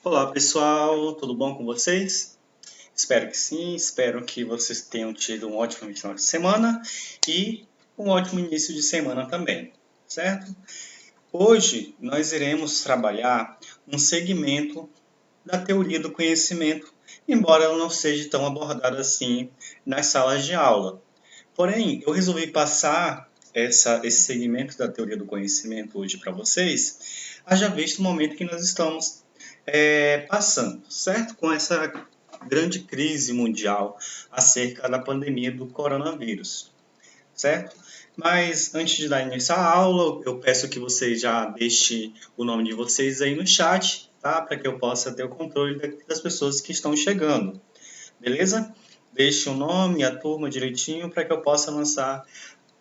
Olá pessoal, tudo bom com vocês? Espero que sim, espero que vocês tenham tido um ótimo final de semana e um ótimo início de semana também, certo? Hoje nós iremos trabalhar um segmento da teoria do conhecimento, embora ela não seja tão abordada assim nas salas de aula. Porém, eu resolvi passar esse segmento da teoria do conhecimento hoje para vocês, haja visto o momento que nós estamos passando, certo? Com essa grande crise mundial acerca da pandemia do coronavírus, certo? Mas antes de dar início à aula, eu peço que vocês já deixem o nome de vocês aí no chat, tá? Para que eu possa ter o controle das pessoas que estão chegando, beleza? Deixe o nome e a turma direitinho para que eu possa lançar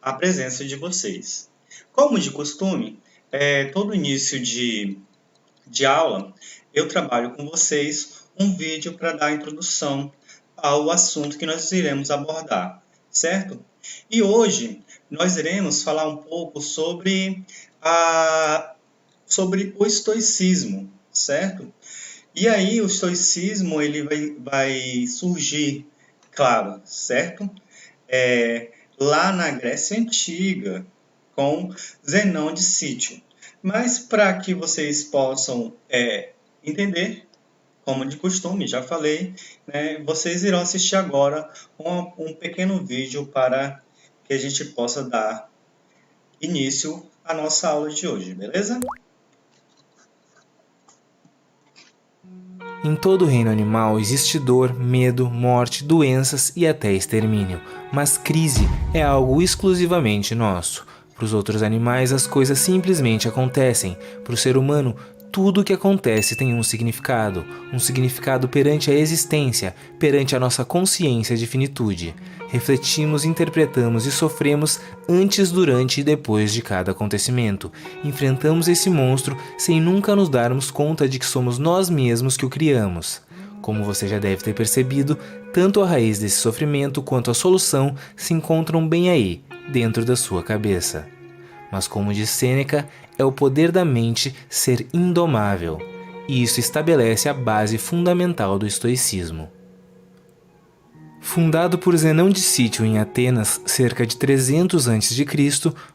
a presença de vocês. Como de costume, todo início de aula, eu trabalho com vocês um vídeo para dar a introdução ao assunto que nós iremos abordar, certo? E hoje nós iremos falar um pouco sobre o estoicismo, certo? E aí o estoicismo ele vai surgir, claro, certo? Lá na Grécia Antiga, com Zenão de Sítio. Mas para que vocês possam entender, como de costume, já falei, né, vocês irão assistir agora um pequeno vídeo para que a gente possa dar início à nossa aula de hoje, beleza? Em todo o reino animal existe dor, medo, morte, doenças e até extermínio, mas crise é algo exclusivamente nosso. Para os outros animais as coisas simplesmente acontecem, para o ser humano tudo o que acontece tem um significado perante a existência, perante a nossa consciência de finitude. Refletimos, interpretamos e sofremos antes, durante e depois de cada acontecimento. Enfrentamos esse monstro sem nunca nos darmos conta de que somos nós mesmos que o criamos. Como você já deve ter percebido, tanto a raiz desse sofrimento quanto a solução se encontram bem aí, dentro da sua cabeça. Mas como diz Sêneca, é o poder da mente ser indomável, e isso estabelece a base fundamental do estoicismo. Fundado por Zenão de Sítio em Atenas, cerca de 300 a.C.,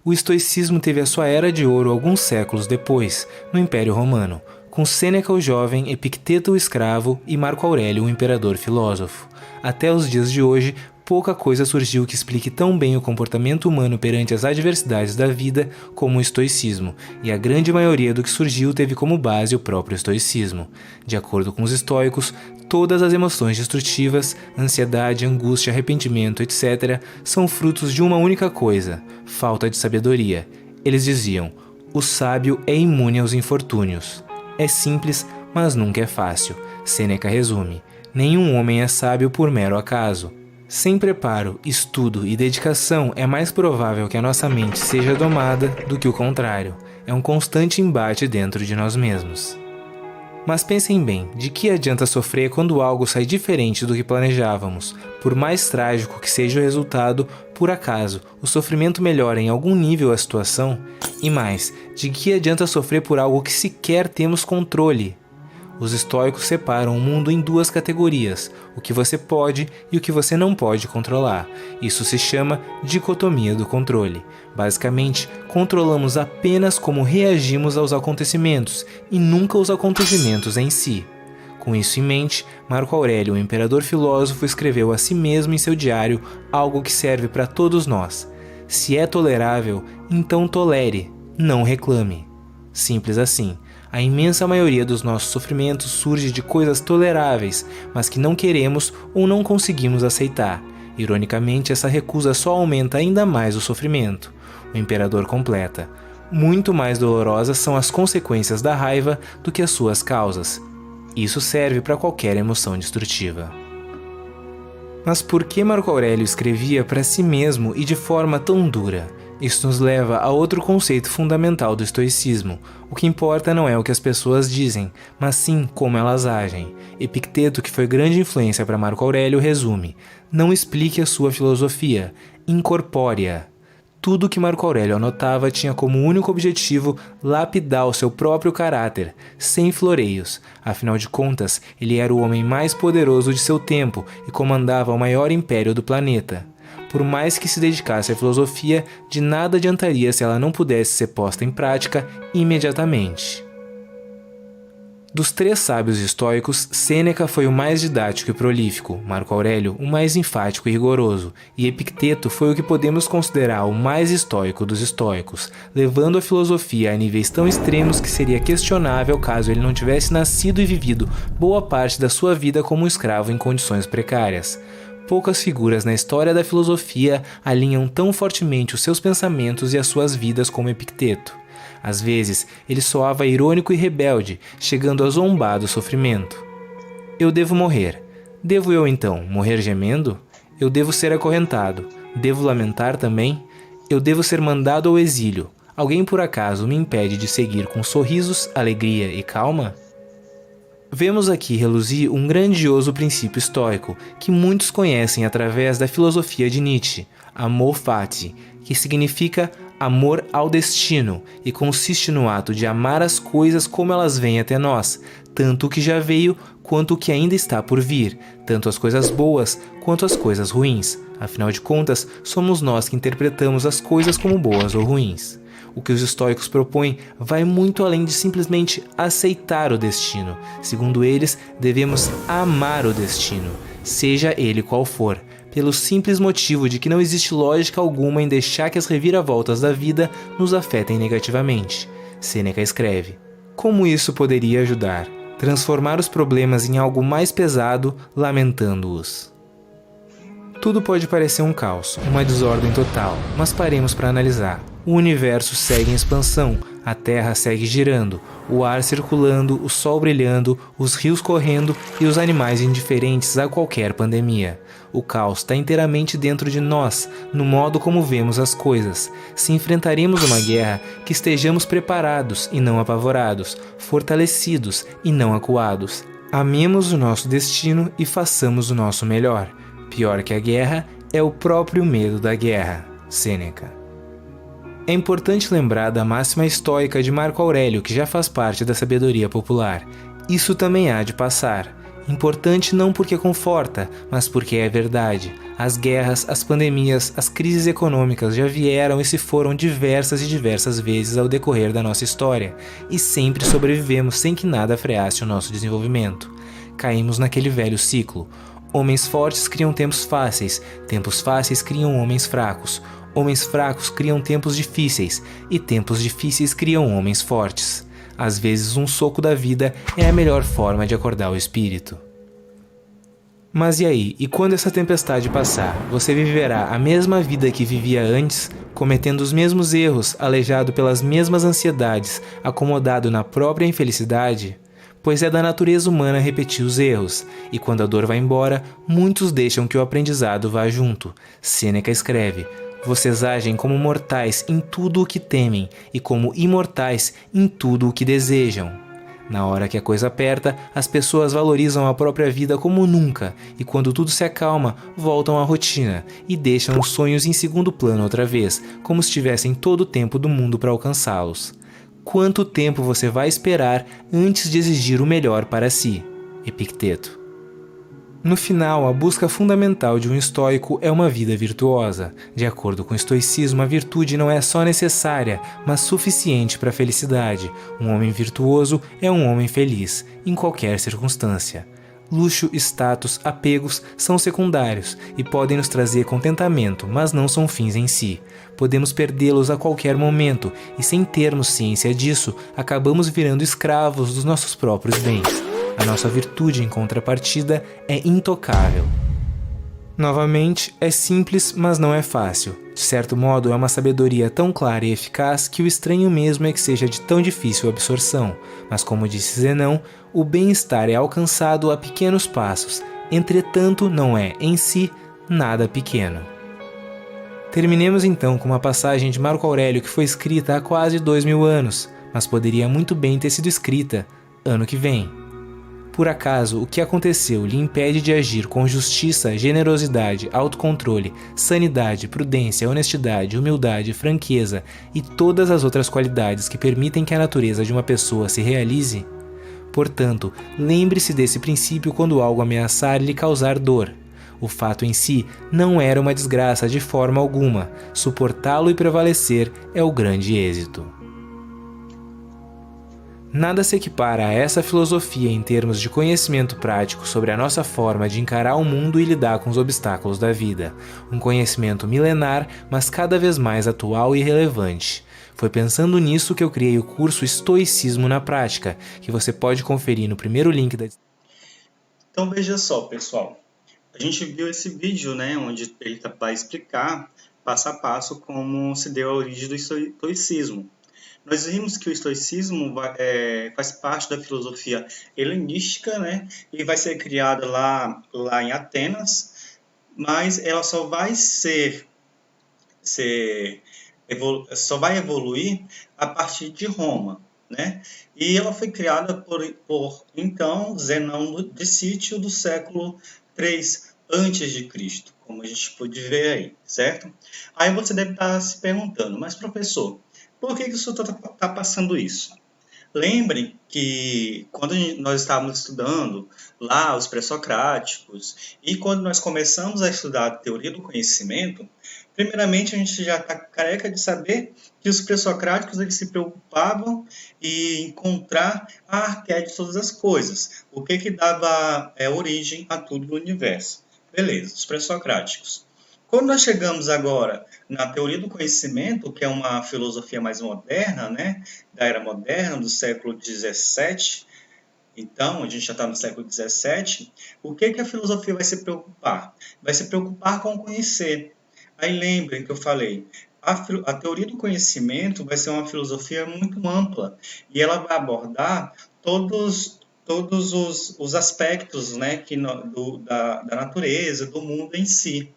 o estoicismo teve a sua era de ouro alguns séculos depois, no Império Romano, com Sêneca o jovem, Epicteto o escravo e Marco Aurélio o imperador filósofo. Até os dias de hoje, pouca coisa surgiu que explique tão bem o comportamento humano perante as adversidades da vida como o estoicismo, e a grande maioria do que surgiu teve como base o próprio estoicismo. De acordo com os estoicos, todas as emoções destrutivas, ansiedade, angústia, arrependimento, etc., são frutos de uma única coisa: falta de sabedoria. Eles diziam: o sábio é imune aos infortúnios. É simples, mas nunca é fácil. Sêneca resume: nenhum homem é sábio por mero acaso. Sem preparo, estudo e dedicação, é mais provável que a nossa mente seja domada do que o contrário. É um constante embate dentro de nós mesmos. Mas pensem bem, de que adianta sofrer quando algo sai diferente do que planejávamos? Por mais trágico que seja o resultado, por acaso, o sofrimento melhora em algum nível a situação? E mais, de que adianta sofrer por algo que sequer temos controle? Os estoicos separam o mundo em duas categorias, o que você pode e o que você não pode controlar. Isso se chama dicotomia do controle. Basicamente, controlamos apenas como reagimos aos acontecimentos e nunca os acontecimentos em si. Com isso em mente, Marco Aurélio, o imperador filósofo, escreveu a si mesmo em seu diário algo que serve para todos nós: se é tolerável, então tolere, não reclame. Simples assim. A imensa maioria dos nossos sofrimentos surge de coisas toleráveis, mas que não queremos ou não conseguimos aceitar. Ironicamente, essa recusa só aumenta ainda mais o sofrimento. O imperador completa: muito mais dolorosas são as consequências da raiva do que as suas causas. Isso serve para qualquer emoção destrutiva. Mas por que Marco Aurélio escrevia para si mesmo e de forma tão dura? Isso nos leva a outro conceito fundamental do estoicismo. O que importa não é o que as pessoas dizem, mas sim como elas agem. Epicteto, que foi grande influência para Marco Aurélio, resume: não explique a sua filosofia, incorpore-a. Tudo que Marco Aurélio anotava tinha como único objetivo lapidar o seu próprio caráter, sem floreios. Afinal de contas, ele era o homem mais poderoso de seu tempo e comandava o maior império do planeta. Por mais que se dedicasse à filosofia, de nada adiantaria se ela não pudesse ser posta em prática imediatamente. Dos 3 sábios estoicos, Sêneca foi o mais didático e prolífico, Marco Aurélio o mais enfático e rigoroso, e Epicteto foi o que podemos considerar o mais estoico dos estoicos, levando a filosofia a níveis tão extremos que seria questionável caso ele não tivesse nascido e vivido boa parte da sua vida como um escravo em condições precárias. Poucas figuras na história da filosofia alinham tão fortemente os seus pensamentos e as suas vidas como Epicteto. Às vezes, ele soava irônico e rebelde, chegando a zombar do sofrimento. Eu devo morrer. Devo eu, então, morrer gemendo? Eu devo ser acorrentado. Devo lamentar também? Eu devo ser mandado ao exílio. Alguém por acaso me impede de seguir com sorrisos, alegria e calma? Vemos aqui reluzir um grandioso princípio estoico, que muitos conhecem através da filosofia de Nietzsche, amor fati, que significa amor ao destino e consiste no ato de amar as coisas como elas vêm até nós, tanto o que já veio quanto o que ainda está por vir, tanto as coisas boas quanto as coisas ruins. Afinal de contas, somos nós que interpretamos as coisas como boas ou ruins. O que os estoicos propõem vai muito além de simplesmente aceitar o destino. Segundo eles, devemos amar o destino, seja ele qual for, pelo simples motivo de que não existe lógica alguma em deixar que as reviravoltas da vida nos afetem negativamente. Sêneca escreve: como isso poderia ajudar? Transformar os problemas em algo mais pesado, lamentando-os. Tudo pode parecer um caos, uma desordem total, mas paremos para analisar. O universo segue em expansão, a Terra segue girando, o ar circulando, o sol brilhando, os rios correndo e os animais indiferentes a qualquer pandemia. O caos está inteiramente dentro de nós, no modo como vemos as coisas. Se enfrentaremos uma guerra, que estejamos preparados e não apavorados, fortalecidos e não acuados. Amemos o nosso destino e façamos o nosso melhor. Pior que a guerra é o próprio medo da guerra. Sêneca. É importante lembrar da máxima estoica de Marco Aurélio, que já faz parte da sabedoria popular. Isso também há de passar. Importante não porque conforta, mas porque é verdade. As guerras, as pandemias, as crises econômicas já vieram e se foram diversas e diversas vezes ao decorrer da nossa história, e sempre sobrevivemos sem que nada freasse o nosso desenvolvimento. Caímos naquele velho ciclo. Homens fortes criam tempos fáceis criam homens fracos. Homens fracos criam tempos difíceis, e tempos difíceis criam homens fortes. Às vezes um soco da vida é a melhor forma de acordar o espírito. Mas e aí? E quando essa tempestade passar, você viverá a mesma vida que vivia antes, cometendo os mesmos erros, aleijado pelas mesmas ansiedades, acomodado na própria infelicidade? Pois é da natureza humana repetir os erros, e quando a dor vai embora, muitos deixam que o aprendizado vá junto. Sêneca escreve: vocês agem como mortais em tudo o que temem e como imortais em tudo o que desejam. Na hora que a coisa aperta, as pessoas valorizam a própria vida como nunca, e quando tudo se acalma, voltam à rotina e deixam os sonhos em segundo plano outra vez, como se tivessem todo o tempo do mundo para alcançá-los. Quanto tempo você vai esperar antes de exigir o melhor para si? Epicteto. No final, a busca fundamental de um estoico é uma vida virtuosa. De acordo com o estoicismo, a virtude não é só necessária, mas suficiente para a felicidade. Um homem virtuoso é um homem feliz, em qualquer circunstância. Luxo, status, apegos são secundários e podem nos trazer contentamento, mas não são fins em si. Podemos perdê-los a qualquer momento e, sem termos ciência disso, acabamos virando escravos dos nossos próprios bens. A nossa virtude, em contrapartida, é intocável. Novamente, é simples, mas não é fácil. De certo modo, é uma sabedoria tão clara e eficaz que o estranho mesmo é que seja de tão difícil absorção. Mas como disse Zenão, o bem-estar é alcançado a pequenos passos. Entretanto, não é, em si, nada pequeno. Terminemos então com uma passagem de Marco Aurélio que foi escrita há quase 2000 anos, mas poderia muito bem ter sido escrita ano que vem. Por acaso, o que aconteceu lhe impede de agir com justiça, generosidade, autocontrole, sanidade, prudência, honestidade, humildade, franqueza e todas as outras qualidades que permitem que a natureza de uma pessoa se realize? Portanto, lembre-se desse princípio quando algo ameaçar lhe causar dor. O fato em si não era uma desgraça de forma alguma. Suportá-lo e prevalecer é o grande êxito. Nada se equipara a essa filosofia em termos de conhecimento prático sobre a nossa forma de encarar o mundo e lidar com os obstáculos da vida. Um conhecimento milenar, mas cada vez mais atual e relevante. Foi pensando nisso que eu criei o curso Estoicismo na Prática, que você pode conferir no primeiro link da descrição. Então veja só, pessoal. A gente viu esse vídeo, né, onde ele vai explicar passo a passo como se deu a origem do estoicismo. Nós vimos que o estoicismo faz parte da filosofia helenística, né, e vai ser criada lá em Atenas, mas ela só vai só vai evoluir a partir de Roma, né? E ela foi criada por então Zenão de Sítio do século 3 antes de Cristo, como a gente pode ver aí, certo? Aí você deve estar se perguntando, mas professor, por que o senhor está passando isso? Lembrem que quando nós estávamos estudando lá os pré-socráticos e quando nós começamos a estudar a teoria do conhecimento, primeiramente a gente já está careca de saber que os pré-socráticos eles se preocupavam em encontrar a arquétipe de todas as coisas, o que dava origem a tudo no universo. Beleza, os pré-socráticos. Quando nós chegamos agora na teoria do conhecimento, que é uma filosofia mais moderna, né, da era moderna, do século XVII, então, a gente já está no século XVII, o que a filosofia vai se preocupar? Vai se preocupar com conhecer. Aí lembrem que eu falei, a teoria do conhecimento vai ser uma filosofia muito ampla e ela vai abordar todos os aspectos, né, da natureza, do mundo em si.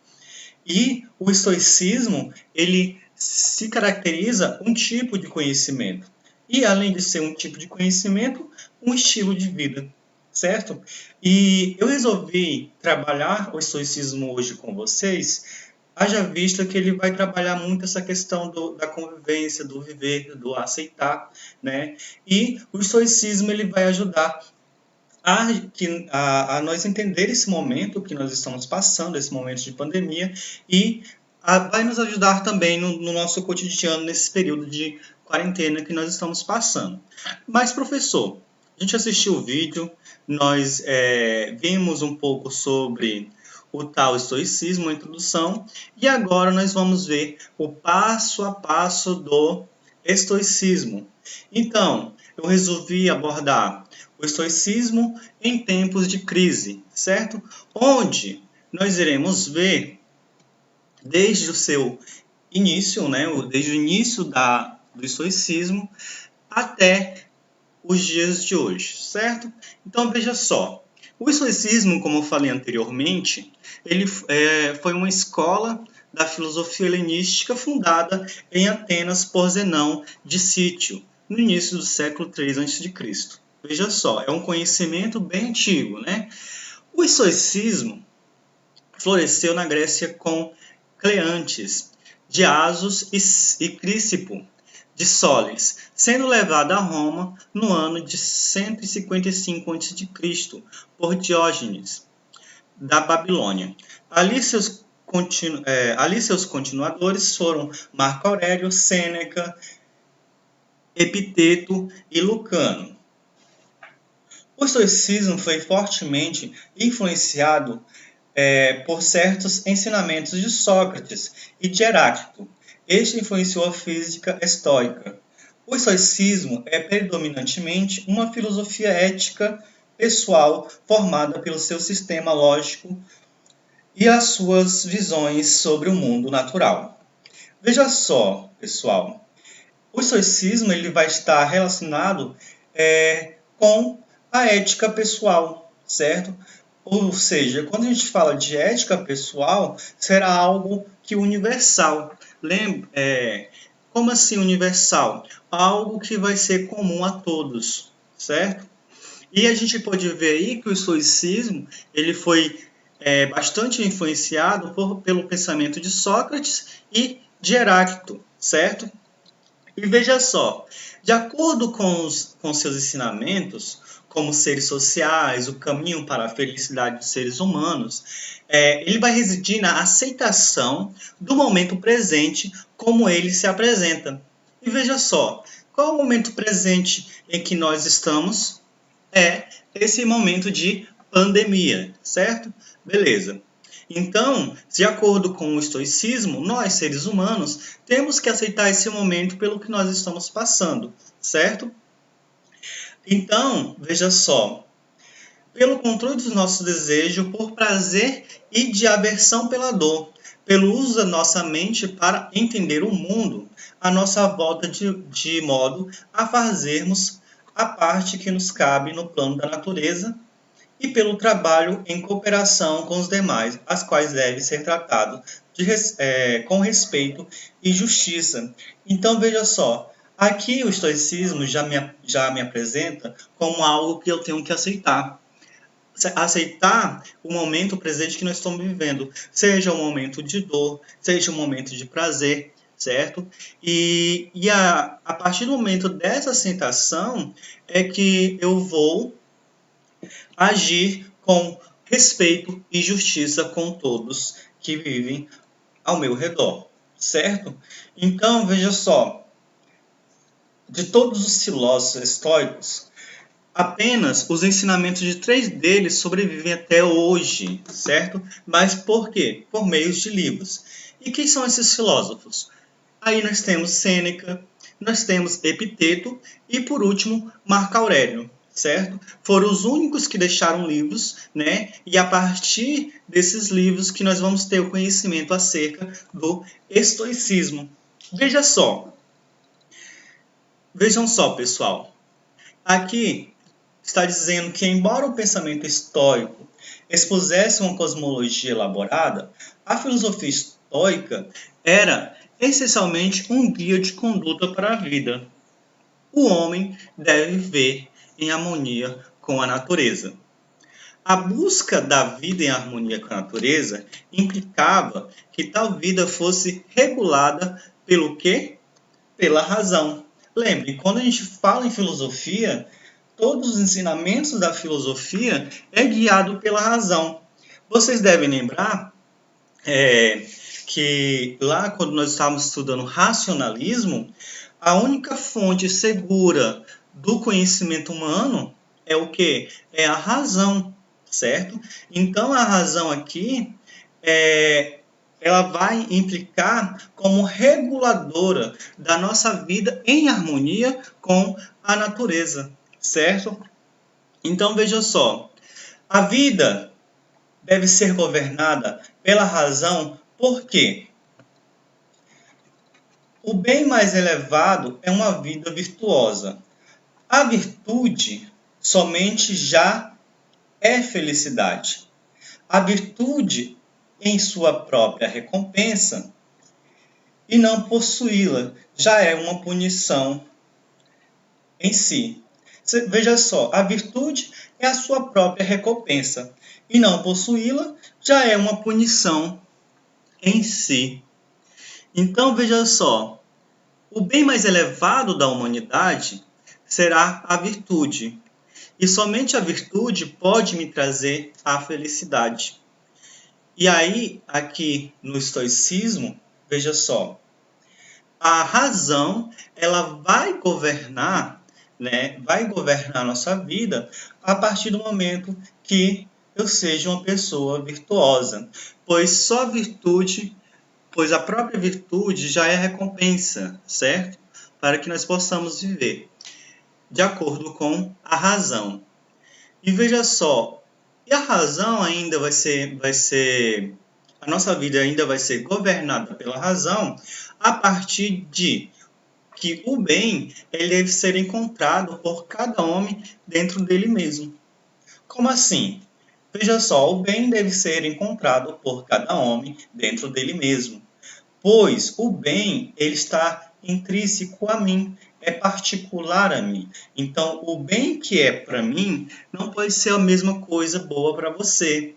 E o estoicismo, ele se caracteriza um tipo de conhecimento. E, além de ser um tipo de conhecimento, um estilo de vida, certo? E eu resolvi trabalhar o estoicismo hoje com vocês, haja vista que ele vai trabalhar muito essa questão da convivência, do viver, do aceitar, né? E o estoicismo, ele vai ajudar a nós entender esse momento que nós estamos passando, esse momento de pandemia, e vai nos ajudar também no nosso cotidiano, nesse período de quarentena que nós estamos passando. Mas, professor, a gente assistiu o vídeo, nós vimos um pouco sobre o tal estoicismo, a introdução, e agora nós vamos ver o passo a passo do estoicismo. Então, eu resolvi abordar o estoicismo em tempos de crise, certo? Onde nós iremos ver, desde o seu início, né, desde o início do estoicismo até os dias de hoje, certo? Então, veja só. O estoicismo, como eu falei anteriormente, ele foi uma escola da filosofia helenística fundada em Atenas por Zenão de Sítio, no início do século 3 a.C. Veja só, é um conhecimento bem antigo, né? O estoicismo floresceu na Grécia com Cleantes, de Asos e Crícipo, de Soles, sendo levado a Roma no ano de 155 a.C. por Diógenes, da Babilônia. Ali seus continuadores foram Marco Aurélio, Sêneca, Epiteto e Lucano. O estoicismo foi fortemente influenciado por certos ensinamentos de Sócrates e de Heráclito. Este influenciou a física estoica. O estoicismo é predominantemente uma filosofia ética pessoal formada pelo seu sistema lógico e as suas visões sobre o mundo natural. Veja só, pessoal, o estoicismo ele vai estar relacionado com a ética pessoal, certo? Ou seja, quando a gente fala de ética pessoal, será algo que universal. Como assim universal? Algo que vai ser comum a todos, certo? E a gente pode ver aí que o estoicismo ele foi bastante influenciado pelo pensamento de Sócrates e de Heráclito, certo? E veja só, de acordo com seus ensinamentos, como seres sociais, o caminho para a felicidade dos seres humanos, ele vai residir na aceitação do momento presente como ele se apresenta. E veja só, qual é o momento presente em que nós estamos? É esse momento de pandemia, certo? Beleza. Então, de acordo com o estoicismo, nós, seres humanos, temos que aceitar esse momento pelo que nós estamos passando, certo? Então, veja só, pelo controle dos nossos desejos, por prazer e de aversão pela dor, pelo uso da nossa mente para entender o mundo à nossa volta de modo a fazermos a parte que nos cabe no plano da natureza e pelo trabalho em cooperação com os demais, as quais deve ser tratado com respeito e justiça. Então, veja só, aqui o estoicismo já me apresenta como algo que eu tenho que aceitar. Aceitar o momento presente que nós estamos vivendo, seja um momento de dor, seja um momento de prazer, certo? E a partir do momento dessa aceitação é que eu vou agir com respeito e justiça com todos que vivem ao meu redor, certo? Então, veja só, de todos os filósofos estoicos, apenas os ensinamentos de 3 deles sobrevivem até hoje, certo? Mas por quê? Por meio de livros. E quem são esses filósofos? Aí nós temos Sêneca, nós temos Epiteto e, por último, Marco Aurélio, certo? Foram os únicos que deixaram livros, né? E a partir desses livros que nós vamos ter o conhecimento acerca do estoicismo. Vejam só, pessoal. Aqui está dizendo que, embora o pensamento estoico expusesse uma cosmologia elaborada, a filosofia estoica era essencialmente um guia de conduta para a vida. O homem deve viver em harmonia com a natureza. A busca da vida em harmonia com a natureza implicava que tal vida fosse regulada pelo quê? Pela razão. Lembre, quando a gente fala em filosofia, todos os ensinamentos da filosofia é guiado pela razão. Vocês devem lembrar que lá quando nós estávamos estudando racionalismo, a única fonte segura do conhecimento humano é o quê? É a razão, certo? Então a razão aqui ela vai implicar como reguladora da nossa vida em harmonia com a natureza, certo? Então veja só, a vida deve ser governada pela razão, por quê? O bem mais elevado é uma vida virtuosa. A virtude somente já é felicidade. A virtude em sua própria recompensa e não possuí-la já é uma punição em si. Veja só, a virtude é a sua própria recompensa e não possuí-la já é uma punição em si. Então, veja só, o bem mais elevado da humanidade será a virtude. E somente a virtude pode me trazer a felicidade. E aí, aqui no estoicismo, veja só, a razão, ela vai governar, né? Vai governar a nossa vida a partir do momento que eu seja uma pessoa virtuosa. Pois a própria virtude já é recompensa, certo? Para que nós possamos viver de acordo com a razão. E veja só, e a razão ainda a nossa vida ainda vai ser governada pela razão a partir de que o bem ele deve ser encontrado por cada homem dentro dele mesmo. Como assim? Veja só, o bem deve ser encontrado por cada homem dentro dele mesmo, pois o bem ele está intrínseco a mim, é particular a mim. Então, o bem que é para mim não pode ser a mesma coisa boa para você.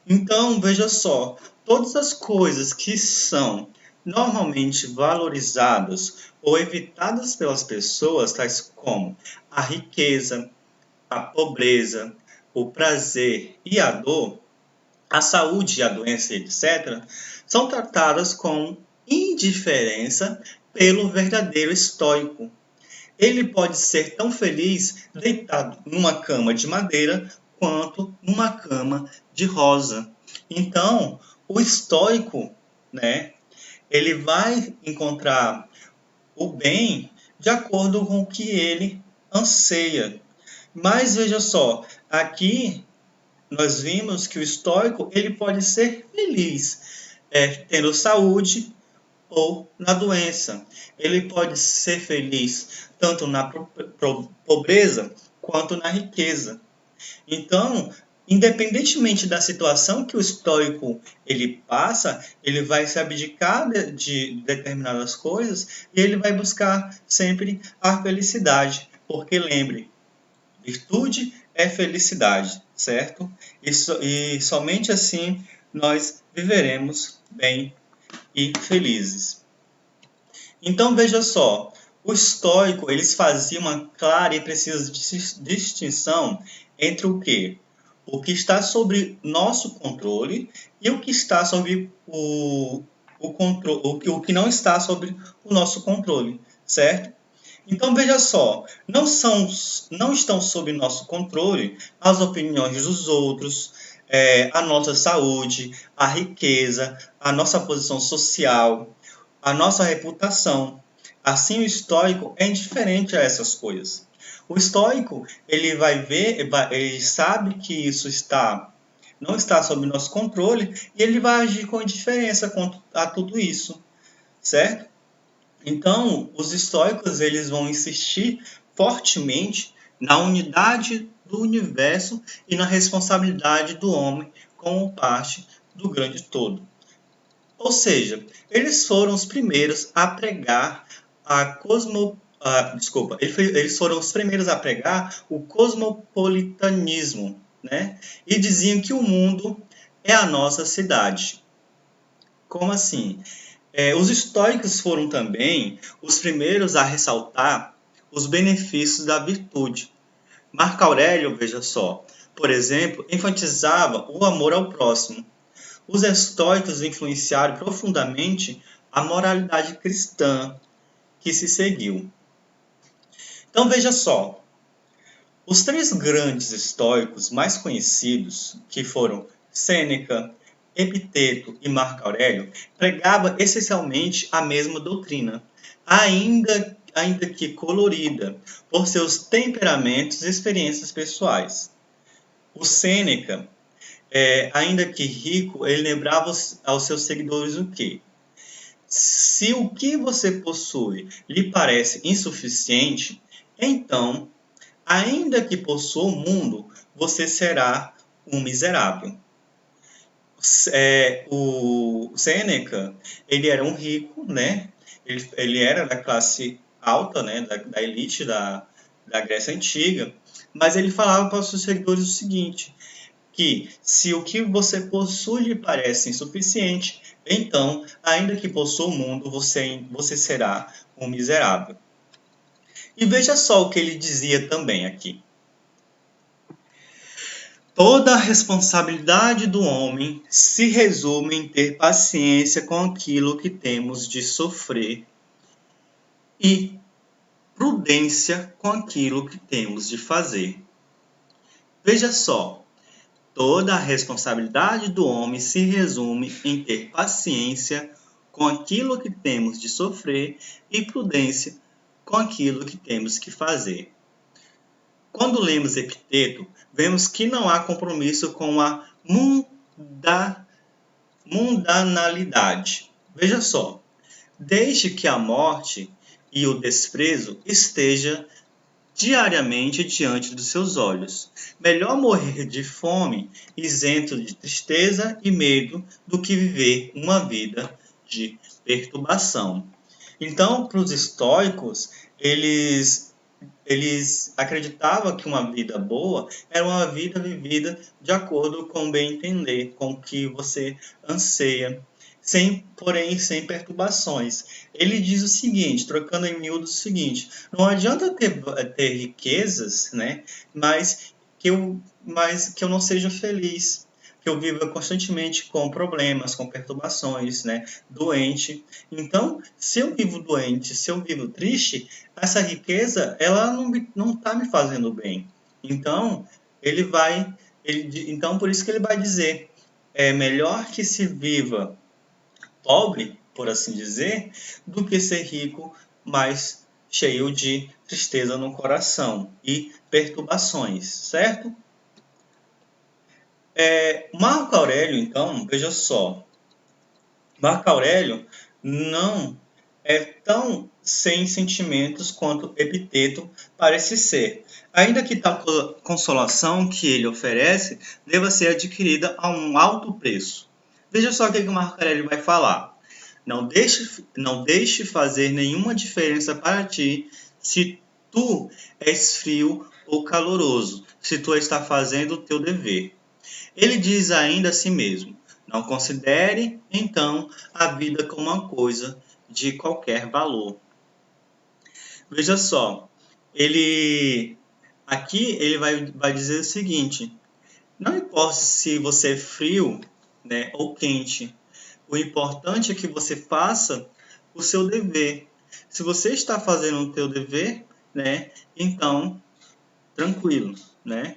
Então, veja só, todas as coisas que são normalmente valorizadas ou evitadas pelas pessoas, tais como a riqueza, a pobreza, o prazer e a dor, a saúde e a doença, etc., são tratadas com indiferença pelo verdadeiro estoico. Ele pode ser tão feliz deitado numa cama de madeira quanto numa cama de rosa. Então, o estoico, né, ele vai encontrar o bem de acordo com o que ele anseia. Mas veja só, aqui nós vimos que o estoico ele pode ser feliz, tendo saúde ou na doença. Ele pode ser feliz tanto na pobreza quanto na riqueza. Então, independentemente da situação que o estoico ele passa, ele vai se abdicar de determinadas coisas e ele vai buscar sempre a felicidade. Porque lembre, virtude é felicidade, certo? E somente assim nós viveremos bem e felizes. Então veja só, o estoico eles faziam uma clara e precisa distinção entre o que? O que está sob nosso controle e o que está sob o que não está sob o nosso controle, certo? Então veja só, não estão sob nosso controle as opiniões dos outros, a nossa saúde, a riqueza, a nossa posição social, a nossa reputação. Assim, o estoico é indiferente a essas coisas. O estoico ele vai ver, ele sabe que isso não está sob nosso controle e ele vai agir com indiferença quanto a tudo isso, certo? Então, os estoicos eles vão insistir fortemente na unidade do universo e na responsabilidade do homem como parte do grande todo. Ou seja, eles foram os primeiros a pregar eles foram os primeiros a pregar o cosmopolitanismo, né? E diziam que o mundo é a nossa cidade. Como assim? Os estoicos foram também os primeiros a ressaltar os benefícios da virtude. Marco Aurélio, veja só, por exemplo, enfatizava o amor ao próximo. Os estoicos influenciaram profundamente a moralidade cristã que se seguiu. Então veja só, os três grandes estoicos mais conhecidos, que foram Sêneca, Epiteto e Marco Aurélio, pregavam essencialmente a mesma doutrina, ainda que colorida por seus temperamentos e experiências pessoais. O Sêneca, ainda que rico, ele lembrava aos seus seguidores o quê? Se o que você possui lhe parece insuficiente, então, ainda que possua o mundo, você será um miserável. O Sêneca, ele era um rico, né? Ele era da classe alta, né? Da elite da Grécia Antiga, mas ele falava para os seus seguidores o seguinte, que se o que você possui lhe parece insuficiente, então, ainda que possua o mundo, você será um miserável. E veja só o que ele dizia também aqui. Toda a responsabilidade do homem se resume em ter paciência com aquilo que temos de sofrer e prudência com aquilo que temos de fazer. Veja só, toda a responsabilidade do homem se resume em ter paciência com aquilo que temos de sofrer e prudência com aquilo que temos que fazer. Quando lemos Epiteto, vemos que não há compromisso com a mundanalidade. Veja só, desde que a morte e o desprezo esteja diariamente diante dos seus olhos. Melhor morrer de fome, isento de tristeza e medo, do que viver uma vida de perturbação. Então, para os estoicos, eles acreditavam que uma vida boa era uma vida vivida de acordo com o bem entender, com o que você anseia, porém sem perturbações. Ele diz o seguinte, trocando em miúdos o seguinte: não adianta ter riquezas, né, mas que eu não seja feliz, que eu viva constantemente com problemas, com perturbações, né, doente. Então, se eu vivo doente, se eu vivo triste, essa riqueza, ela não está me fazendo bem. Então, então por isso que ele vai dizer, é melhor que se viva pobre, por assim dizer, do que ser rico, mas cheio de tristeza no coração e perturbações, certo? Marco Aurélio, então, veja só, Marco Aurélio não é tão sem sentimentos quanto Epiteto parece ser, ainda que tal consolação que ele oferece deva ser adquirida a um alto preço. Veja só o que o Marco Aurélio vai falar. Não deixe fazer nenhuma diferença para ti se tu és frio ou caloroso, se tu está fazendo o teu dever. Ele diz ainda a si mesmo: não considere, então, a vida como uma coisa de qualquer valor. Veja só, aqui ele vai dizer o seguinte: não importa se você é frio, né, ou quente, o importante é que você faça o seu dever. Se você está fazendo o teu dever, né, então, tranquilo, né?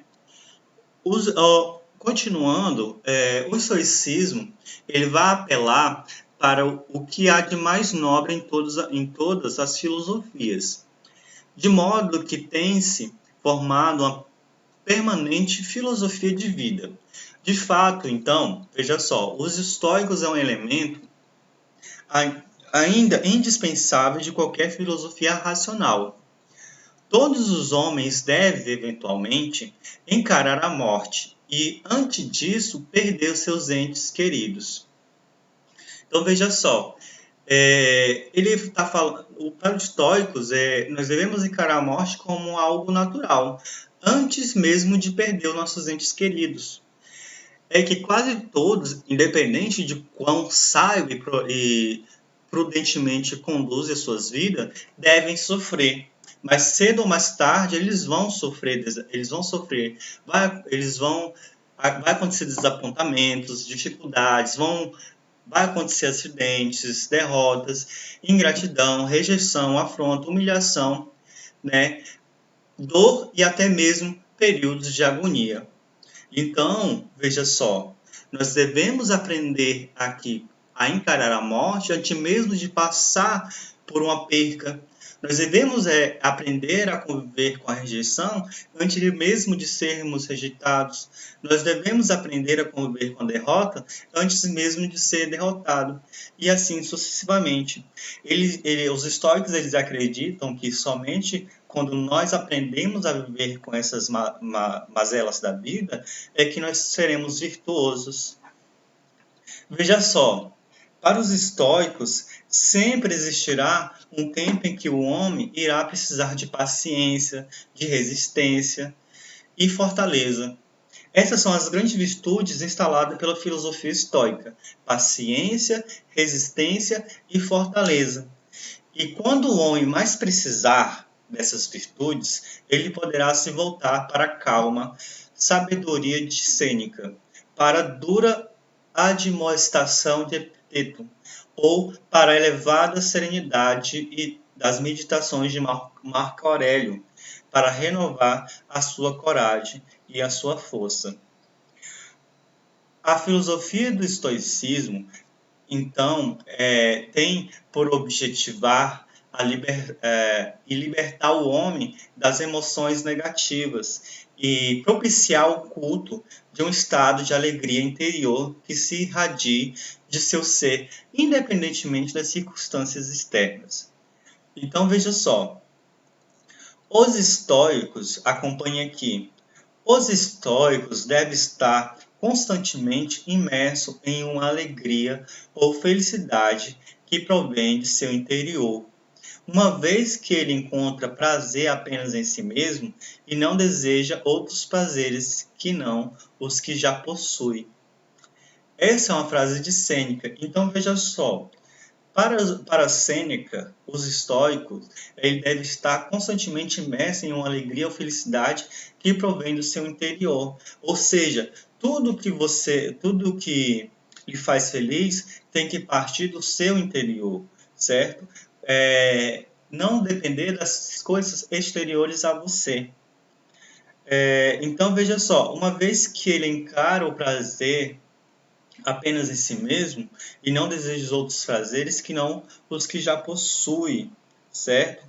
Continuando, o estoicismo ele vai apelar para o que há de mais nobre em todas as filosofias, de modo que tem-se formado uma permanente filosofia de vida. De fato, então, veja só, os estoicos é um elemento ainda indispensável de qualquer filosofia racional. Todos os homens devem, eventualmente, encarar a morte e, antes disso, perder os seus entes queridos. Então, veja só, ele está falando, para os estoicos, nós devemos encarar a morte como algo natural, antes mesmo de perder os nossos entes queridos. É que quase todos, independente de quão sábio e prudentemente conduzem as suas vidas, devem sofrer. Mas cedo ou mais tarde eles vão sofrer, vai acontecer desapontamentos, dificuldades, vai acontecer acidentes, derrotas, ingratidão, rejeição, afronta, humilhação, né, dor e até mesmo períodos de agonia. Então, veja só, nós devemos aprender aqui a encarar a morte antes mesmo de passar por uma perca. Nós devemos aprender a conviver com a rejeição antes mesmo de sermos rejeitados. Nós devemos aprender a conviver com a derrota antes mesmo de ser derrotado. E assim sucessivamente. Os estoicos eles acreditam que somente quando nós aprendemos a viver com essas mazelas da vida, é que nós seremos virtuosos. Veja só, para os estoicos, sempre existirá um tempo em que o homem irá precisar de paciência, de resistência e fortaleza. Essas são as grandes virtudes instaladas pela filosofia estoica: paciência, resistência e fortaleza. E quando o homem mais precisar dessas virtudes, ele poderá se voltar para a calma sabedoria de Sêneca, para a dura admoestação de Epiteto, ou para a elevada serenidade e das meditações de Marco Aurélio, para renovar a sua coragem e a sua força. A filosofia do estoicismo, então, tem por objetivar e libertar o homem das emoções negativas e propiciar o culto de um estado de alegria interior que se irradie de seu ser, independentemente das circunstâncias externas. Então, veja só, os estoicos, acompanhe aqui, os estoicos devem estar constantemente imersos em uma alegria ou felicidade que provém de seu interior. uma vez que ele encontra prazer apenas em si mesmo e não deseja outros prazeres que não os que já possui. Essa é uma frase de Sêneca. Então veja só, para Sêneca, os estoicos, ele deve estar constantemente imerso em uma alegria ou felicidade que provém do seu interior. Ou seja, tudo que lhe faz feliz tem que partir do seu interior, certo? Não depender das coisas exteriores a você. Então veja só, uma vez que ele encara o prazer apenas em si mesmo e não deseja os outros prazeres que não os que já possui, certo?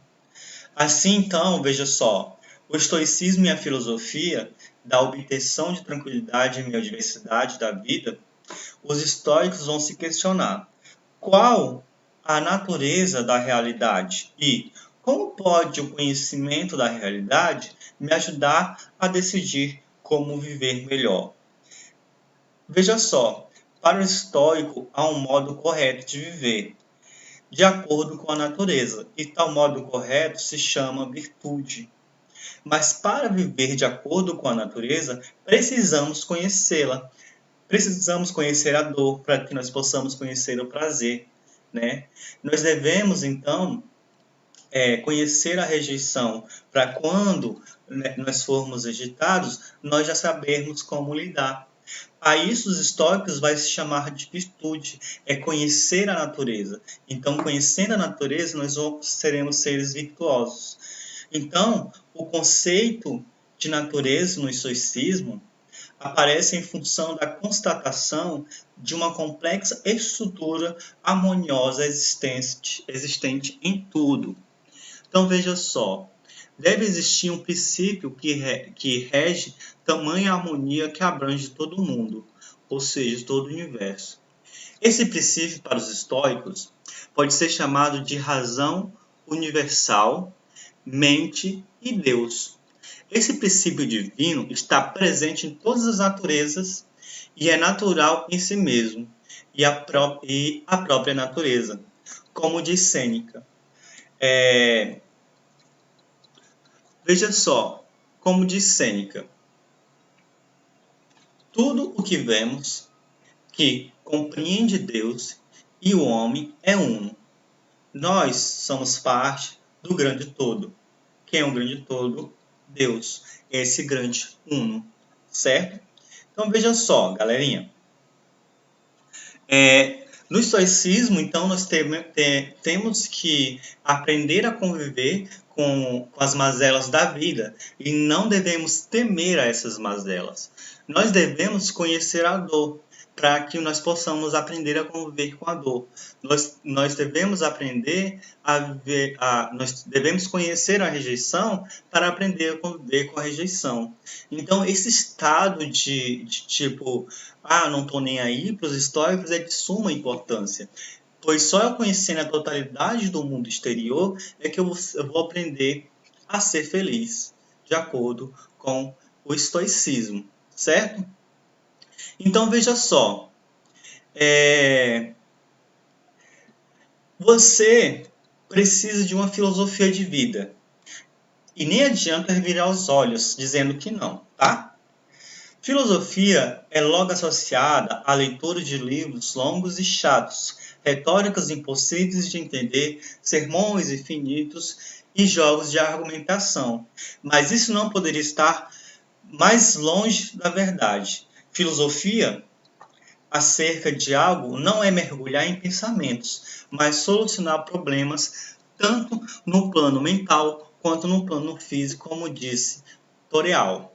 Assim, então, veja só, o estoicismo e a filosofia da obtenção de tranquilidade em meio à diversidade da vida, os estoicos vão se questionar: qual a natureza da realidade e como pode o conhecimento da realidade me ajudar a decidir como viver melhor? Veja só, para o estoico há um modo correto de viver, de acordo com a natureza, e tal modo correto se chama virtude. Mas para viver de acordo com a natureza, precisamos conhecê-la. Precisamos conhecer a dor para que nós possamos conhecer o prazer, né? Nós devemos, então, conhecer a rejeição para quando, né, nós formos rejeitados, nós já sabermos como lidar. A isso os estoicos vai se chamar de virtude, é conhecer a natureza. Então, conhecendo a natureza, nós seremos seres virtuosos. Então, o conceito de natureza no estoicismo aparece em função da constatação de uma complexa estrutura harmoniosa existente em tudo. Então veja só, deve existir um princípio que rege tamanha harmonia que abrange todo o mundo, ou seja, todo o universo. Esse princípio, para os estoicos, pode ser chamado de razão universal, mente e Deus. Esse princípio divino está presente em todas as naturezas e é natural em si mesmo e a própria natureza, como diz Sêneca. Veja só, como diz Sêneca, tudo o que vemos que compreende Deus e o homem é uno. Nós somos parte do grande todo. Quem é o grande todo? Deus. Esse grande uno, certo? Então veja só, galerinha. No estoicismo, então, nós temos que aprender a conviver com as mazelas da vida e não devemos temer a essas mazelas. Nós devemos conhecer a dor para que nós possamos aprender a conviver com a dor. Nós devemos aprender nós devemos conhecer a rejeição para aprender a conviver com a rejeição. Então, esse estado de tipo, não estou nem aí, para os estoicos é de suma importância. Pois só eu conhecendo a totalidade do mundo exterior é que eu vou aprender a ser feliz, de acordo com o estoicismo, certo? Então veja só, você precisa de uma filosofia de vida e nem adianta revirar os olhos dizendo que não, tá? Filosofia é logo associada à leitura de livros longos e chatos, retóricas impossíveis de entender, sermões infinitos e jogos de argumentação. Mas isso não poderia estar mais longe da verdade. Filosofia acerca de algo não é mergulhar em pensamentos, mas solucionar problemas tanto no plano mental quanto no plano físico, como disse Toreal.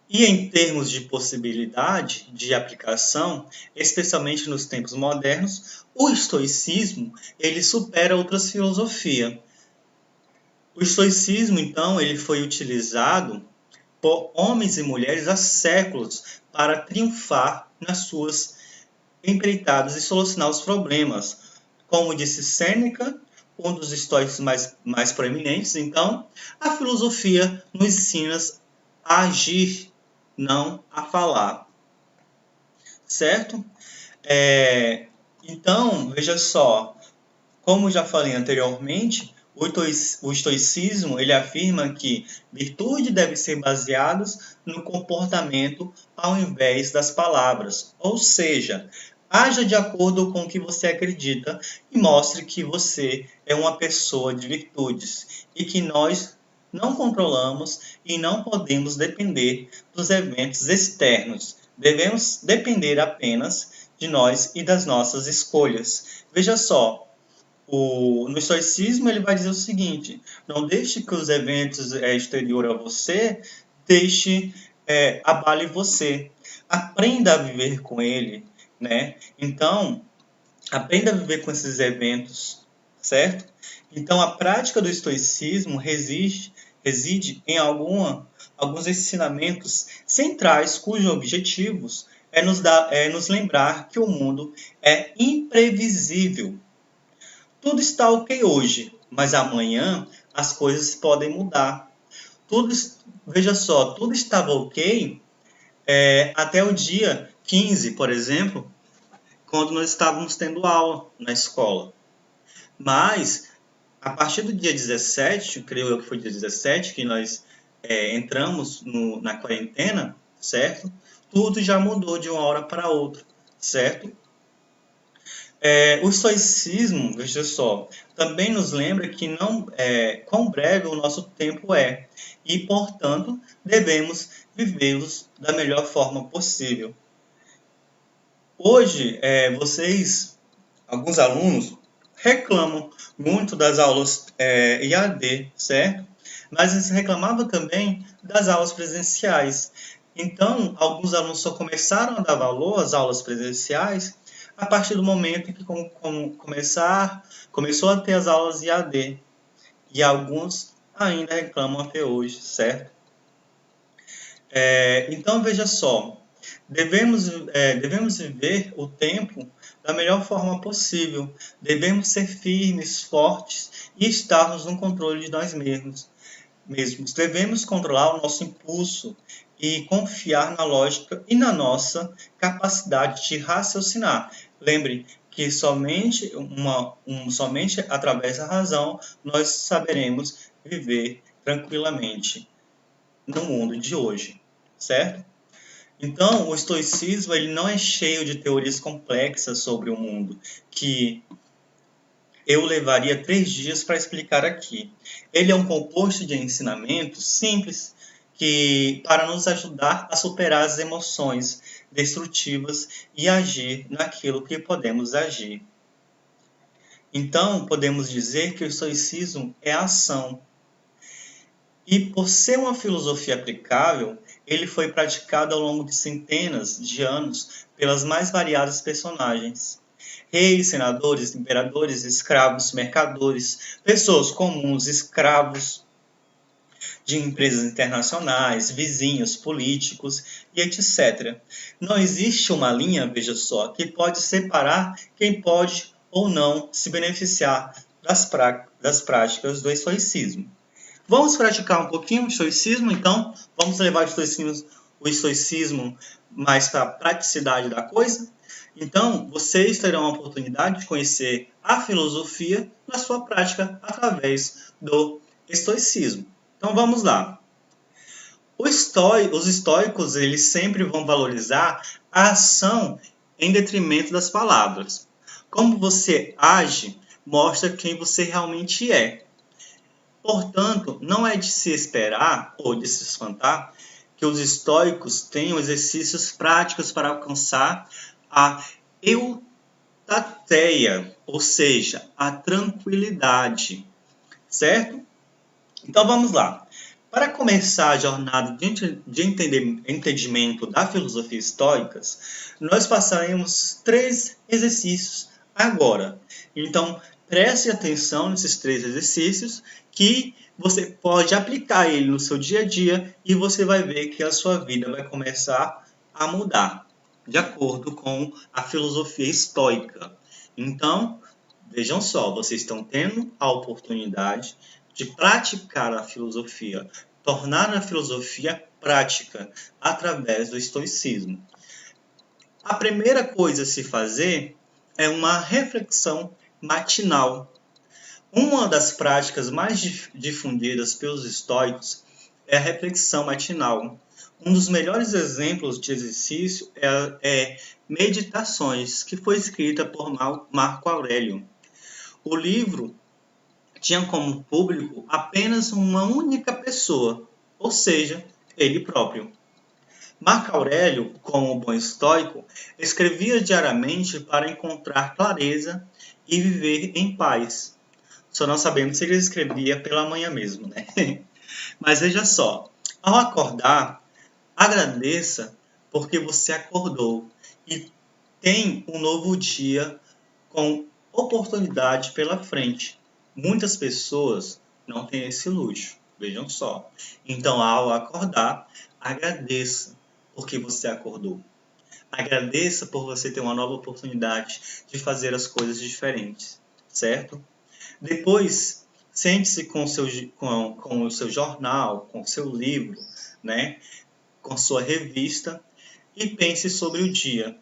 E em termos de possibilidade de aplicação, especialmente nos tempos modernos, o estoicismo ele supera outras filosofias. O estoicismo, então, ele foi utilizado por homens e mulheres há séculos para triunfar nas suas empreitadas e solucionar os problemas. Como disse Sêneca, um dos estoicos mais proeminentes, então, a filosofia nos ensina a agir, não a falar. Certo? Então, veja só, Como já falei anteriormente, o estoicismo ele afirma que virtude deve ser baseada no comportamento ao invés das palavras. Ou seja, haja de acordo com o que você acredita e mostre que você é uma pessoa de virtudes e que nós não controlamos e não podemos depender dos eventos externos. Devemos depender apenas de nós e das nossas escolhas. Veja só, no estoicismo ele vai dizer o seguinte: não deixe que os eventos exteriores a você abale você. Aprenda a viver com ele, né? Então, aprenda a viver com esses eventos, certo? Então, a prática do estoicismo reside em alguns ensinamentos centrais cujos objetivos é nos lembrar que o mundo é imprevisível. Tudo está ok hoje, mas amanhã as coisas podem mudar. Veja só, tudo estava ok até o dia 15, por exemplo, quando nós estávamos tendo aula na escola. Mas, a partir do dia 17, creio eu que foi dia 17, que nós entramos na quarentena, certo? Tudo já mudou de uma hora para outra, certo? O estoicismo, veja só, também nos lembra que quão breve o nosso tempo é e, portanto, devemos vivê-los da melhor forma possível. Hoje, alguns alunos, reclamam muito das aulas EAD, certo? Mas eles reclamavam também das aulas presenciais. Então, alguns alunos só começaram a dar valor às aulas presenciais a partir do momento que começou a ter as aulas EAD. E alguns ainda reclamam até hoje, certo? Então, veja só, devemos viver o tempo da melhor forma possível. Devemos ser firmes, fortes e estarmos no controle de nós mesmos. Devemos controlar o nosso impulso e confiar na lógica e na nossa capacidade de raciocinar. Lembre que somente através da razão nós saberemos viver tranquilamente no mundo de hoje, certo? Então, o estoicismo ele não é cheio de teorias complexas sobre o mundo, que eu levaria 3 dias para explicar aqui. Ele é um composto de ensinamentos simples para nos ajudar a superar as emoções destrutivas e agir naquilo que podemos agir. Então, podemos dizer que o estoicismo é ação. E por ser uma filosofia aplicável, ele foi praticado ao longo de centenas de anos pelas mais variadas personagens. Reis, senadores, imperadores, escravos, mercadores, pessoas comuns, escravos de empresas internacionais, vizinhos, políticos e etc. Não existe uma linha, veja só, que pode separar quem pode ou não se beneficiar das práticas do estoicismo. Vamos praticar um pouquinho o estoicismo, então? Vamos levar o estoicismo mais para a praticidade da coisa? Então, vocês terão a oportunidade de conhecer a filosofia na sua prática através do estoicismo. Então, vamos lá. Os estoicos, eles sempre vão valorizar a ação em detrimento das palavras. Como você age, mostra quem você realmente é. Portanto, não é de se esperar ou de se espantar que os estoicos tenham exercícios práticos para alcançar a eutateia, ou seja, a tranquilidade, certo? Então vamos lá. Para começar a jornada de entendimento da filosofia estoica, nós passaremos 3 exercícios agora. Então, preste atenção nesses 3 exercícios que você pode aplicar ele no seu dia a dia e você vai ver que a sua vida vai começar a mudar, de acordo com a filosofia estoica. Então, vejam só, vocês estão tendo a oportunidade de praticar a filosofia, tornar a filosofia prática através do estoicismo. A primeira coisa a se fazer é uma reflexão matinal. Uma das práticas mais difundidas pelos estoicos é a reflexão matinal. Um dos melhores exemplos de exercício é Meditações, que foi escrita por Marco Aurélio. O livro tinha como público apenas uma única pessoa, ou seja, ele próprio. Marco Aurélio, como bom estoico, escrevia diariamente para encontrar clareza e viver em paz. Só não sabemos se ele escrevia pela manhã mesmo, né? Mas veja só, ao acordar, agradeça porque você acordou e tem um novo dia com oportunidade pela frente. Muitas pessoas não têm esse luxo, vejam só. Então, ao acordar, agradeça porque você acordou. Agradeça por você ter uma nova oportunidade de fazer as coisas diferentes, certo? Depois, sente-se com o seu jornal, com o seu livro, né? Com sua revista e pense sobre o dia.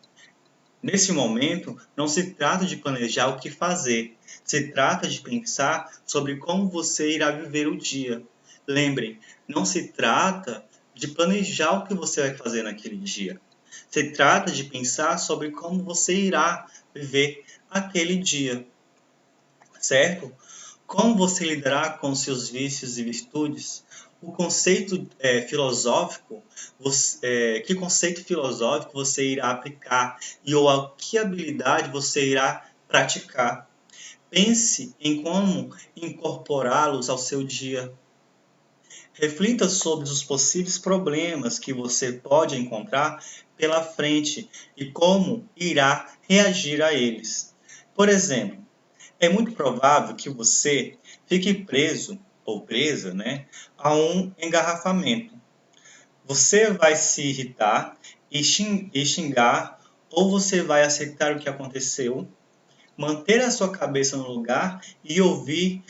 Nesse momento, não se trata de planejar o que fazer, se trata de pensar sobre como você irá viver o dia. Lembrem, não se trata de planejar o que você vai fazer naquele dia. Se trata de pensar sobre como você irá viver aquele dia, certo? Como você lidará com seus vícios e virtudes? O conceito filosófico, que conceito filosófico você irá aplicar e ou a que habilidade você irá praticar? Pense em como incorporá-los ao seu dia. Reflita sobre os possíveis problemas que você pode encontrar pela frente e como irá reagir a eles. Por exemplo, é muito provável que você fique preso ou presa, né, a um engarrafamento. Você vai se irritar e xingar, ou você vai aceitar o que aconteceu, manter a sua cabeça no lugar e ouvir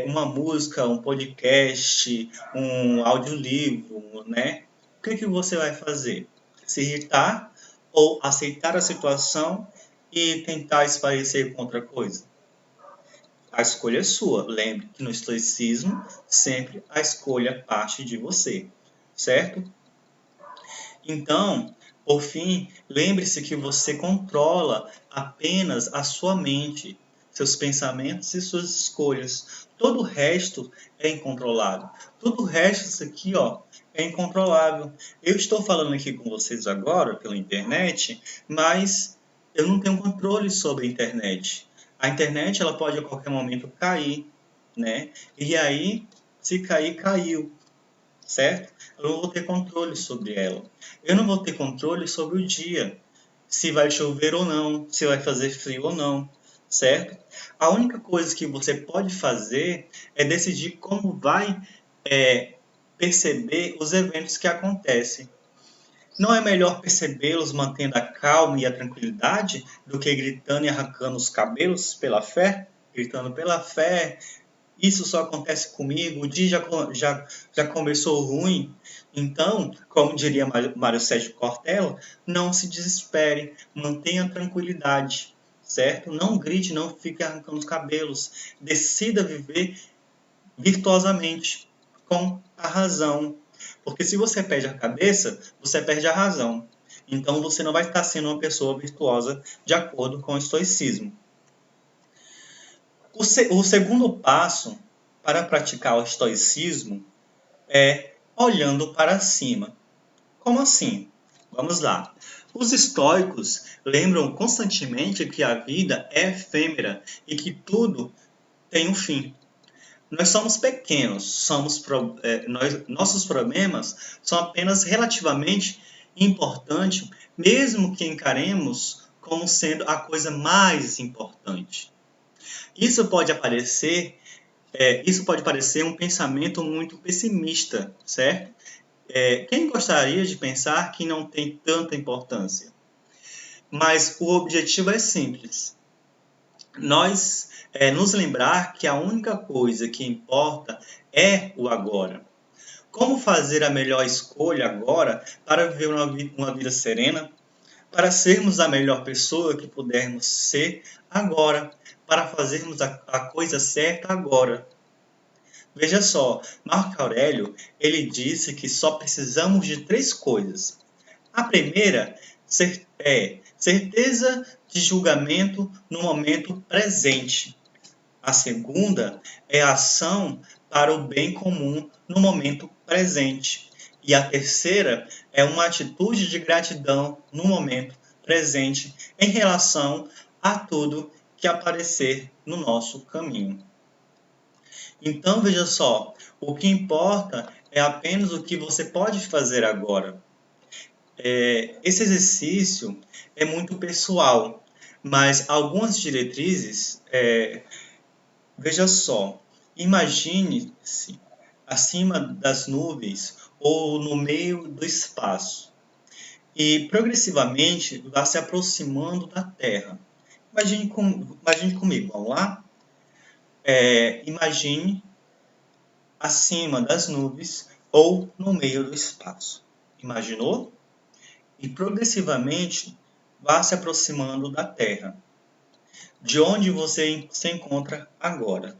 uma música, um podcast, um audiolivro, né? O que você vai fazer? Se irritar ou aceitar a situação e tentar esparecer com outra coisa? A escolha é sua. Lembre que no estoicismo, sempre a escolha parte de você, certo? Então, por fim, lembre-se que você controla apenas a sua mente, seus pensamentos e suas escolhas. Todo o resto é incontrolável. Todo o resto, isso aqui, ó, é incontrolável. Eu estou falando aqui com vocês agora pela internet, mas eu não tenho controle sobre a internet. A internet ela pode a qualquer momento cair, né? E aí, se cair, caiu, certo? Eu não vou ter controle sobre ela. Eu não vou ter controle sobre o dia, se vai chover ou não, se vai fazer frio ou não, certo? A única coisa que você pode fazer é decidir como vai perceber os eventos que acontecem. Não é melhor percebê-los mantendo a calma e a tranquilidade do que gritando e arrancando os cabelos pela fé? Gritando pela fé, isso só acontece comigo, o dia já começou ruim. Então, como diria Mário Sérgio Cortella, não se desespere, mantenha tranquilidade, certo? Não grite, não fique arrancando os cabelos. Decida viver virtuosamente, com a razão. Porque se você perde a cabeça, você perde a razão. Então você não vai estar sendo uma pessoa virtuosa de acordo com o estoicismo. O segundo passo para praticar o estoicismo é olhando para cima. Como assim? Vamos lá. Os estoicos lembram constantemente que a vida é efêmera e que tudo tem um fim. Nós somos pequenos, nossos problemas são apenas relativamente importantes, mesmo que encaremos como sendo a coisa mais importante. Isso pode parecer um pensamento muito pessimista, certo? Quem gostaria de pensar que não tem tanta importância? Mas o objetivo é simples. Nós nos lembrar que a única coisa que importa é o agora. Como fazer a melhor escolha agora para viver uma vida serena? para sermos a melhor pessoa que pudermos ser agora, para fazermos a coisa certa agora. Veja só, Marco Aurélio, ele disse que só precisamos de 3 coisas. A primeira é certeza de julgamento no momento presente. A segunda é a ação para o bem comum no momento presente. E a terceira é uma atitude de gratidão no momento presente em relação a tudo que aparecer no nosso caminho. Então, veja só, o que importa é apenas o que você pode fazer agora. Esse exercício é muito pessoal, mas algumas diretrizes, veja só, imagine-se acima das nuvens ou no meio do espaço e progressivamente vá se aproximando da Terra. Imagine comigo, vamos lá? Imagine acima das nuvens ou no meio do espaço. Imaginou? E progressivamente vá se aproximando da Terra, de onde você se encontra agora.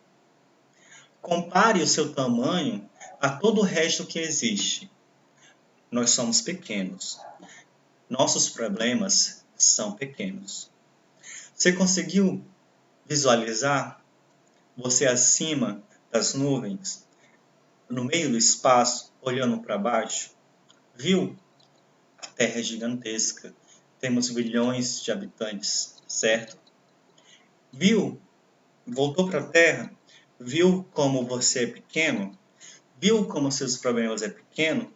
Compare o seu tamanho a todo o resto que existe. Nós somos pequenos. Nossos problemas são pequenos. Você conseguiu visualizar você acima das nuvens, no meio do espaço, olhando para baixo? Viu? A Terra é gigantesca. Temos bilhões de habitantes, certo? Viu? Voltou para a Terra? Viu como você é pequeno? Viu como seus problemas é pequeno?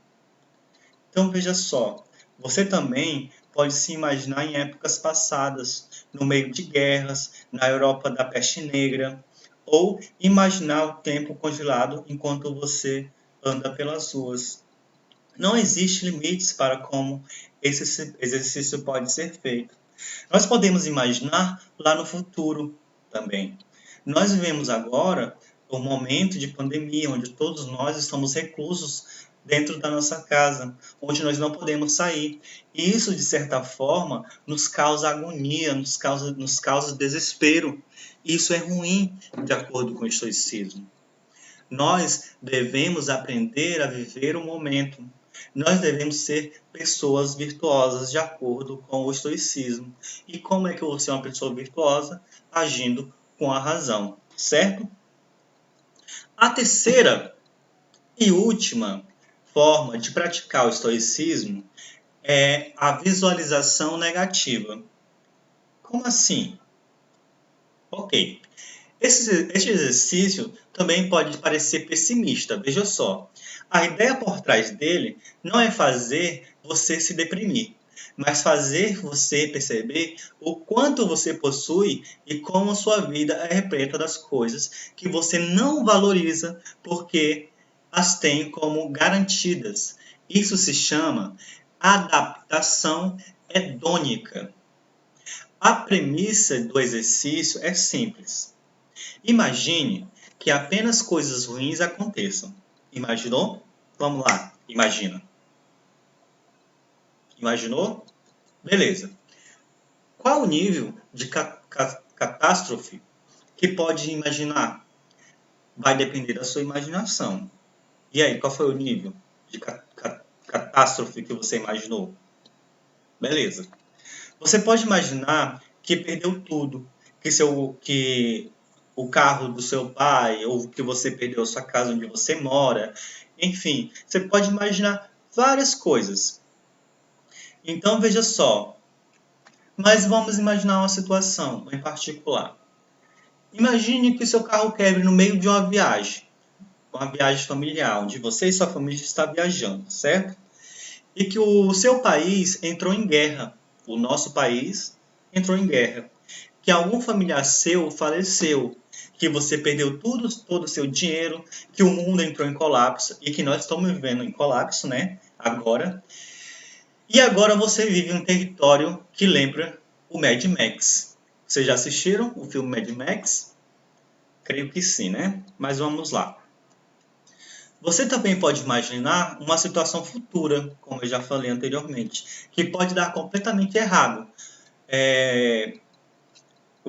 Então veja só, você também pode se imaginar em épocas passadas, no meio de guerras, na Europa da peste negra, ou imaginar o tempo congelado enquanto você anda pelas ruas. Não existe limites para como esse exercício pode ser feito. Nós podemos imaginar lá no futuro também. Nós vivemos agora um momento de pandemia, onde todos nós estamos reclusos dentro da nossa casa, onde nós não podemos sair. E isso, de certa forma, nos causa agonia, nos causa desespero. Isso é ruim, de acordo com o estoicismo. Nós devemos aprender a viver o momento. Nós devemos ser pessoas virtuosas de acordo com o estoicismo. E como é que eu vou ser uma pessoa virtuosa? Agindo com a razão, certo? A terceira e última forma de praticar o estoicismo é a visualização negativa. Como assim? Ok. Este exercício também pode parecer pessimista, veja só. A ideia por trás dele não é fazer você se deprimir, mas fazer você perceber o quanto você possui e como sua vida é repleta das coisas que você não valoriza porque as tem como garantidas. Isso se chama adaptação hedônica. A premissa do exercício é simples. Imagine que apenas coisas ruins aconteçam. Imaginou? Vamos lá, imagina. Imaginou? Beleza. Qual o nível de catástrofe que pode imaginar? Vai depender da sua imaginação. E aí, qual foi o nível de catástrofe que você imaginou? Beleza. Você pode imaginar que perdeu tudo, que o carro do seu pai, ou que você perdeu a sua casa onde você mora. Enfim, você pode imaginar várias coisas. Então, veja só. Mas vamos imaginar uma situação em particular. Imagine que o seu carro quebre no meio de uma viagem familiar, onde você e sua família estão viajando, certo? E que o seu país entrou em guerra. O nosso país entrou em guerra. Que algum familiar seu faleceu, que você perdeu todo o seu dinheiro, que o mundo entrou em colapso e que nós estamos vivendo em colapso, né? Agora. E agora você vive em um território que lembra o Mad Max. Vocês já assistiram o filme Mad Max? Creio que sim, né? Mas vamos lá. Você também pode imaginar uma situação futura, como eu já falei anteriormente, que pode dar completamente errado.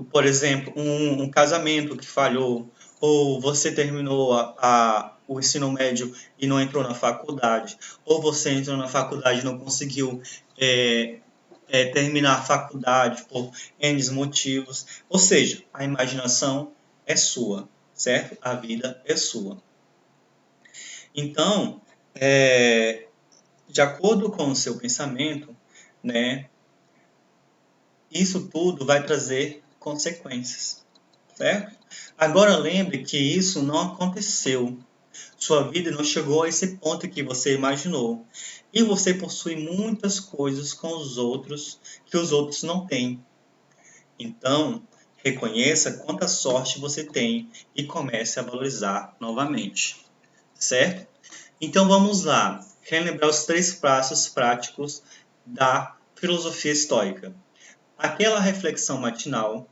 Por exemplo, um casamento que falhou, ou você terminou o ensino médio e não entrou na faculdade, ou você entrou na faculdade e não conseguiu terminar a faculdade por N motivos. Ou seja, a imaginação é sua, certo? A vida é sua. Então, de acordo com o seu pensamento, né, isso tudo vai trazer consequências, certo? Agora lembre que isso não aconteceu. Sua vida não chegou a esse ponto que você imaginou. E você possui muitas coisas com os outros que os outros não têm. Então, reconheça quanta sorte você tem e comece a valorizar novamente, certo? Então vamos lá, relembrar os 3 passos práticos da filosofia estoica. Aquela reflexão matinal,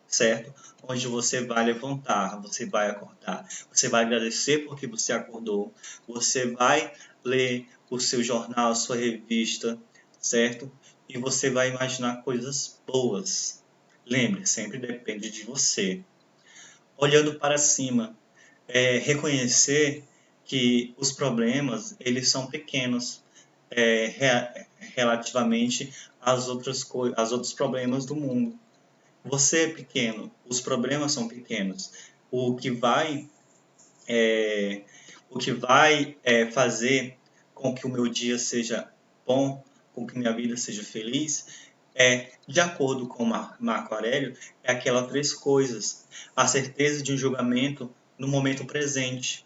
certo? Onde você vai levantar, você vai acordar, você vai agradecer porque você acordou, você vai ler o seu jornal, sua revista, certo? E você vai imaginar coisas boas. Lembre, sempre depende de você. Olhando para cima, reconhecer que os problemas eles são pequenos relativamente às aos outros problemas do mundo. Você é pequeno, os problemas são pequenos. O que vai, fazer com que o meu dia seja bom, com que minha vida seja feliz, de acordo com Marco Aurélio, é aquelas 3 coisas. A certeza de um julgamento no momento presente,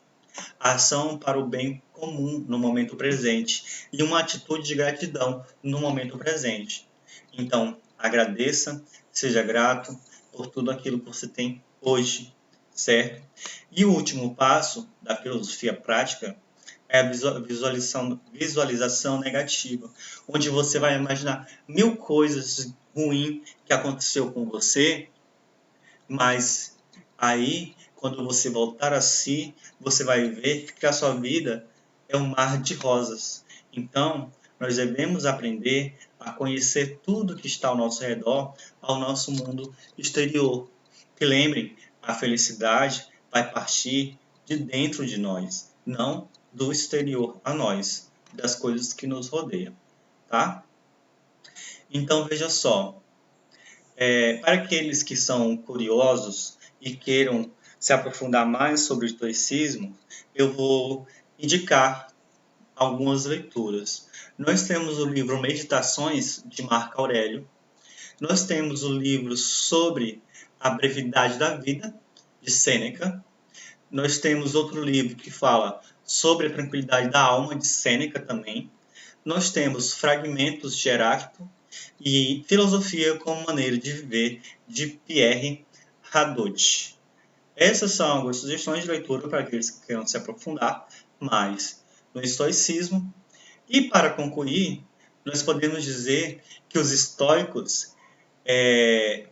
a ação para o bem comum no momento presente e uma atitude de gratidão no momento presente. Então, agradeça, seja grato por tudo aquilo que você tem hoje, certo? E o último passo da filosofia prática é a visualização negativa, onde você vai imaginar 1000 coisas ruins que aconteceu com você, mas aí, quando você voltar a si, você vai ver que a sua vida é um mar de rosas. Então, nós devemos aprender a conhecer tudo que está ao nosso redor, ao nosso mundo exterior. Que lembrem, a felicidade vai partir de dentro de nós, não do exterior a nós, das coisas que nos rodeiam, tá? Então, veja só, para aqueles que são curiosos e queiram se aprofundar mais sobre o estoicismo, eu vou indicar algumas leituras. Nós temos o livro Meditações, de Marco Aurélio. Nós temos o livro sobre a brevidade da vida, de Sêneca. Nós temos outro livro que fala sobre a tranquilidade da alma, de Sêneca também. Nós temos Fragmentos de Heráclito e Filosofia como Maneira de Viver, de Pierre Hadot. Essas são algumas sugestões de leitura para aqueles que queiram se aprofundar mais no estoicismo. E para concluir, nós podemos dizer que os estoicos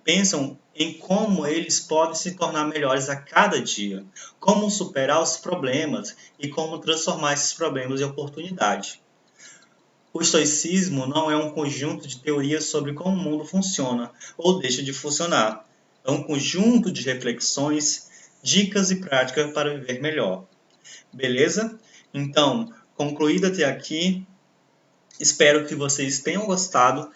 pensam em como eles podem se tornar melhores a cada dia, como superar os problemas e como transformar esses problemas em oportunidade. O estoicismo não é um conjunto de teorias sobre como o mundo funciona ou deixa de funcionar. É um conjunto de reflexões, dicas e práticas para viver melhor. Beleza? Então, concluído até aqui, espero que vocês tenham gostado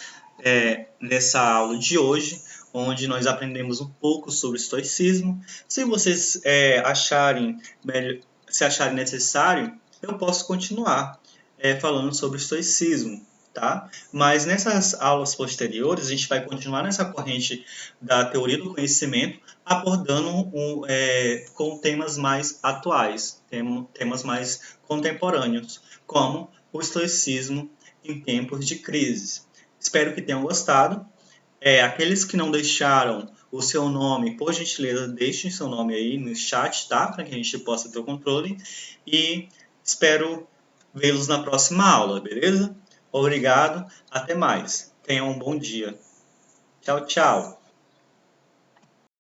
dessa aula de hoje, onde nós aprendemos um pouco sobre estoicismo. Se vocês acharem necessário, eu posso continuar falando sobre o estoicismo, tá? Mas nessas aulas posteriores, a gente vai continuar nessa corrente da teoria do conhecimento, abordando com temas mais atuais, temas mais contemporâneos, como o estoicismo em tempos de crise. Espero que tenham gostado. Aqueles que não deixaram o seu nome, por gentileza, deixem seu nome aí no chat, tá? Para que a gente possa ter o controle. E espero vê-los na próxima aula, beleza? Obrigado, até mais. Tenham um bom dia. Tchau, tchau.